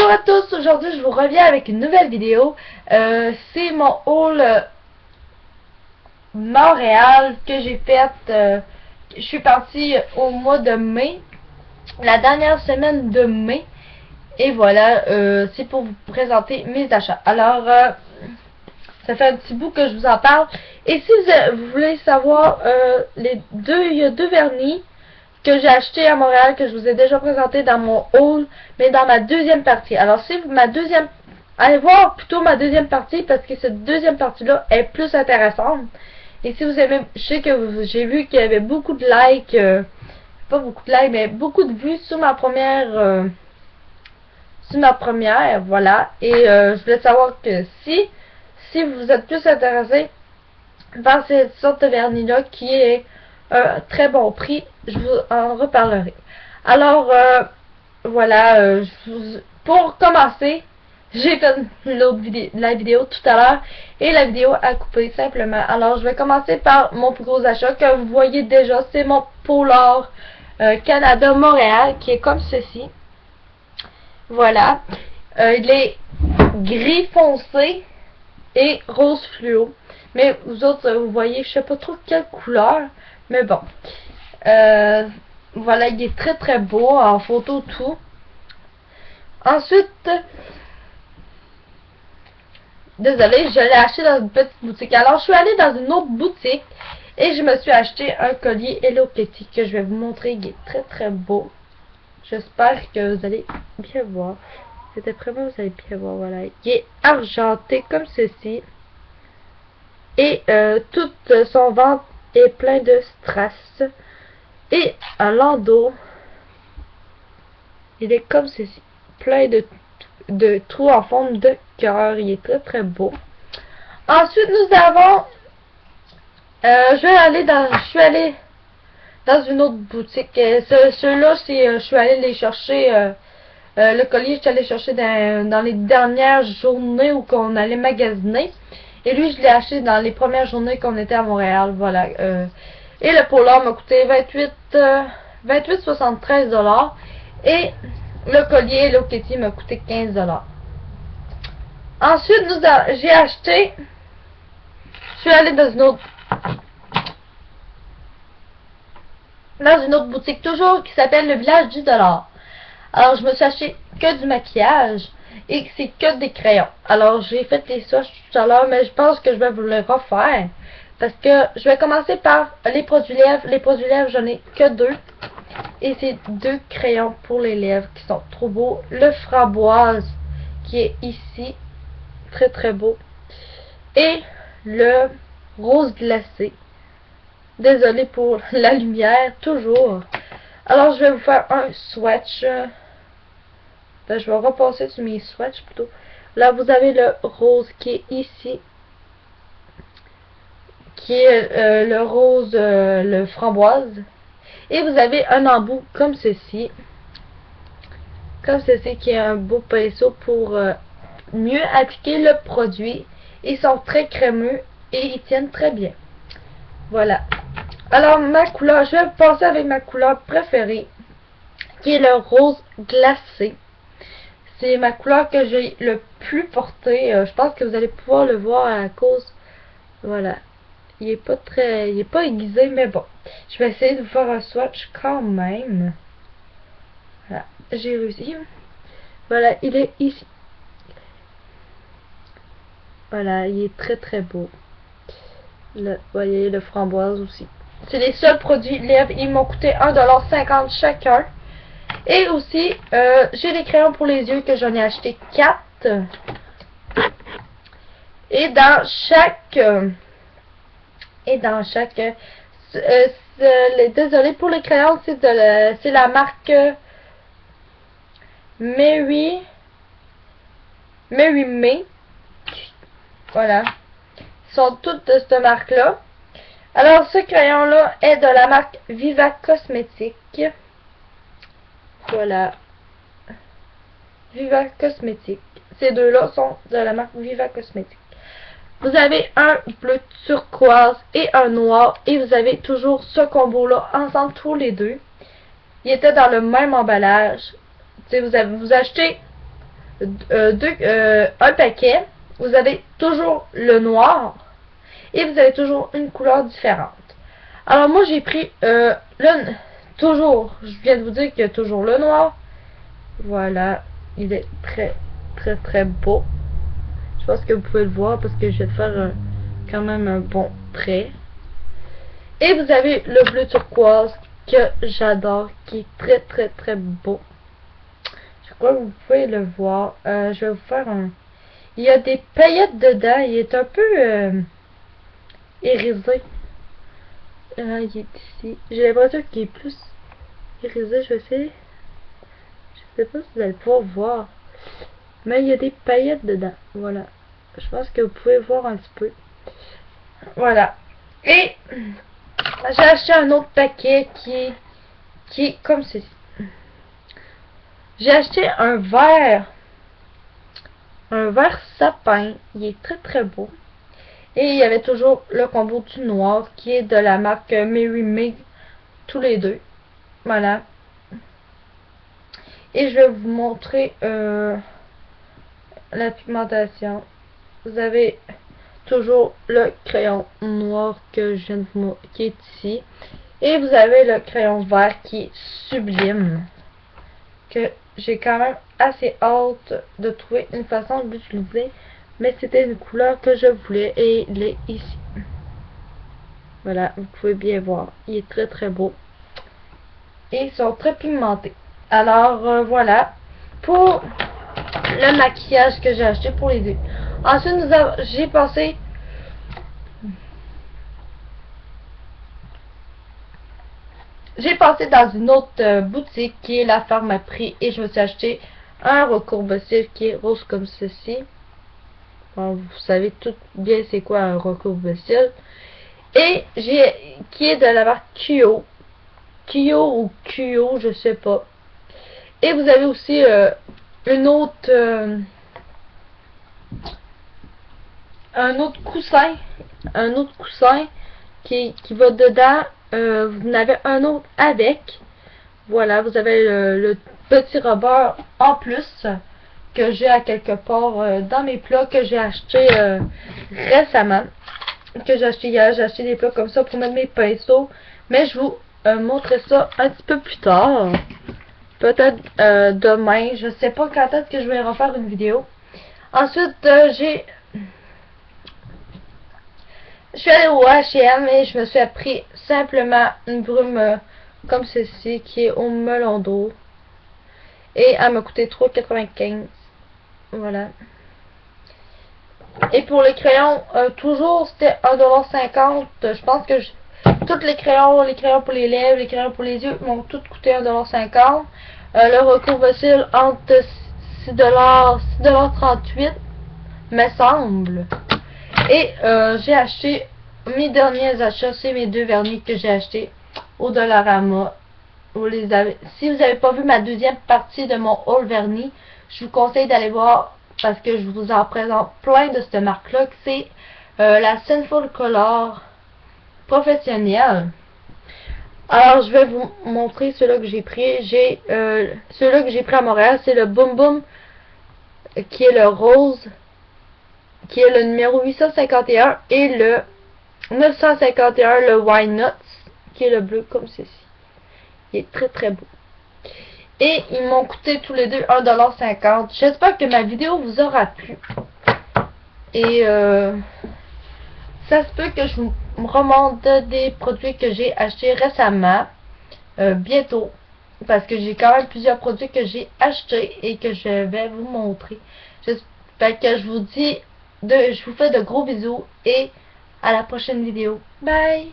Bonjour à tous, aujourd'hui je vous reviens avec une nouvelle vidéo. C'est mon haul Montréal que j'ai fait. Je suis partie au mois de mai, la dernière semaine de mai. Et voilà, c'est pour vous présenter mes achats. Alors, ça fait un petit bout que je vous en parle. Et si vous voulez savoir, il y a deux vernis que j'ai acheté à Montréal, que je vous ai déjà présenté dans mon haul, mais dans ma deuxième partie. Alors, si allez voir plutôt ma deuxième partie, parce que cette deuxième partie-là est plus intéressante. Et si vous aimez, je sais que j'ai vu qu'il y avait beaucoup de likes, pas beaucoup de likes, mais beaucoup de vues sur ma première, voilà. Et je voulais savoir que si vous êtes plus intéressé par cette sorte de vernis-là, qui est très bon prix, je vous en reparlerai. Alors, voilà, pour commencer, j'ai fait la vidéo tout à l'heure et la vidéo a coupé simplement. Alors, je vais commencer par mon plus gros achat que vous voyez déjà, c'est mon Polar Canada Montréal qui est comme ceci. Voilà, il est gris foncé et rose fluo. Mais vous autres, vous voyez, je sais pas trop quelle couleur, mais bon. Voilà, il est très très beau en photo tout. Ensuite, désolé, je l'ai acheté dans une petite boutique. Alors, je suis allée dans une autre boutique et je me suis acheté un collier Hello Kitty que je vais vous montrer. Il est très très beau. J'espère que vous allez bien voir. C'était vraiment, vous allez bien voir. Voilà, il est argenté comme ceci. Et tout son ventre est plein de strass. Et un landau, il est comme ceci, plein de trous en forme de cœur. Il est très très beau. Ensuite, nous avons, je suis allée dans une autre boutique. Ceux-là, je suis allée les chercher. Le collier, je suis allée chercher dans les dernières journées où on allait magasiner. Et lui, je l'ai acheté dans les premières journées qu'on était à Montréal. Voilà. Et le Polar m'a coûté 28,73 $. Et le collier Hello Kitty m'a coûté 15 $. Ensuite, j'ai acheté. Je suis allée dans une autre boutique, toujours, qui s'appelle le Village du Dollar. Alors, je me suis acheté que du maquillage et c'est que des crayons. Alors, j'ai fait les swatchs tout à l'heure, mais je pense que je vais vous le refaire. Parce que je vais commencer par les produits lèvres. Les produits lèvres, j'en ai que deux. Et c'est deux crayons pour les lèvres qui sont trop beaux. Le framboise qui est ici, très très beau. Et le rose glacé. Désolée pour la lumière, toujours. Alors, je vais vous faire un swatch. Je vais repasser sur mes swatchs plutôt. Là, vous avez le rose qui est ici. Qui est le rose, le framboise. Et vous avez un embout comme ceci. Comme ceci, qui est un beau pinceau pour mieux appliquer le produit. Ils sont très crémeux et ils tiennent très bien. Voilà. Alors, ma couleur, je vais passer avec ma couleur préférée, qui est le rose glacé. C'est ma couleur que j'ai le plus portée. Je pense que vous allez pouvoir le voir à cause. Voilà. Il est pas aiguisé, mais bon. Je vais essayer de vous faire un swatch quand même. Voilà. J'ai réussi. Voilà, il est ici. Voilà, il est très très beau. Vous voyez, le framboise aussi. C'est les seuls produits lèvres. Ils m'ont coûté 1,50 $ chacun. Et aussi, j'ai des crayons pour les yeux que j'en ai acheté 4. Et dans chaque... désolé pour les crayons, c'est la marque Mary May. Voilà. Ils sont toutes de cette marque-là. Alors, ce crayon-là est de la marque Viva Cosmétique. Voilà. Viva Cosmétique. Ces deux-là sont de la marque Viva Cosmétique. Vous avez un bleu turquoise et un noir. Et vous avez toujours ce combo-là ensemble, tous les deux. Ils étaient dans le même emballage. Vous achetez un paquet, vous avez toujours le noir et vous avez toujours une couleur différente. Alors moi j'ai pris toujours, je viens de vous dire qu'il y a toujours le noir. Voilà, il est très beau. Je pense que vous pouvez le voir parce que je vais faire quand même un bon trait. Et vous avez le bleu turquoise que j'adore, qui est très beau. Je crois que vous pouvez le voir. Je vais vous faire un... Il y a des paillettes dedans. Il est un peu irisé. Il est ici. J'ai l'impression qu'il est plus irisé. Je vais essayer. Je sais pas si vous allez pouvoir voir. Mais il y a des paillettes dedans. Voilà. Je pense que vous pouvez voir un petit peu. Voilà. Et j'ai acheté un autre paquet qui est comme ceci. J'ai acheté un verre sapin. Il est très beau. Et il y avait toujours le combo du noir qui est de la marque Mary Mig. Tous les deux. Voilà. Et je vais vous montrer la pigmentation. Vous avez toujours le crayon noir que je viens de vous montrer, qui est ici. Et vous avez le crayon vert qui est sublime. Que j'ai quand même assez hâte de trouver une façon de l'utiliser. Mais c'était une couleur que je voulais et il est ici. Voilà, vous pouvez bien voir. Il est très beau. Et ils sont très pigmentés. Alors voilà. Pour le maquillage que j'ai acheté pour les deux. Ensuite, j'ai passé dans une autre boutique qui est la Pharmaprix et je me suis acheté un recourbe-cils qui est rose comme ceci. Bon, vous savez tout bien c'est quoi un recourbe-cils. Et qui est de la marque Kyo ou Kyo, je sais pas. Et vous avez aussi un autre coussin qui va dedans. Vous en avez un autre avec. Voilà, vous avez le petit rebord en plus que j'ai à quelque part dans mes plats que j'ai acheté récemment. Que j'ai acheté hier. J'ai acheté des plats comme ça pour mettre mes pinceaux. Mais je vous montrerai ça un petit peu plus tard. Peut-être demain. Je sais pas quand est-ce que je vais refaire une vidéo. Ensuite, je suis allée au H&M et je me suis appris simplement une brume comme ceci qui est au melon d'eau. Et elle m'a coûté 3,95. Voilà. Et pour les crayons, toujours c'était 1,50$. Je pense que tous les crayons pour les lèvres, les crayons pour les yeux m'ont tous coûté 1,50$. Le recourbe-cils entre 6,38$, me semble. Et j'ai acheté mes derniers achats, c'est mes deux vernis que j'ai achetés au Dollarama. Si vous n'avez pas vu ma deuxième partie de mon haul vernis, je vous conseille d'aller voir parce que je vous en présente plein de cette marque-là. C'est la Sinful Color professionnelle. Alors, je vais vous montrer ceux-là que j'ai pris. Ceux-là que j'ai pris à Montréal, c'est le Boom Boom qui est le rose, qui est le numéro 851 et le 951, le Wine Nuts, qui est le bleu comme ceci. Il est très beau. Et ils m'ont coûté tous les deux 1,50$. J'espère que ma vidéo vous aura plu. Et ça se peut que je vous remonte des produits que j'ai achetés récemment. Bientôt. Parce que j'ai quand même plusieurs produits que j'ai achetés et que je vais vous montrer. J'espère que je vous fais de gros bisous et à la prochaine vidéo. Bye!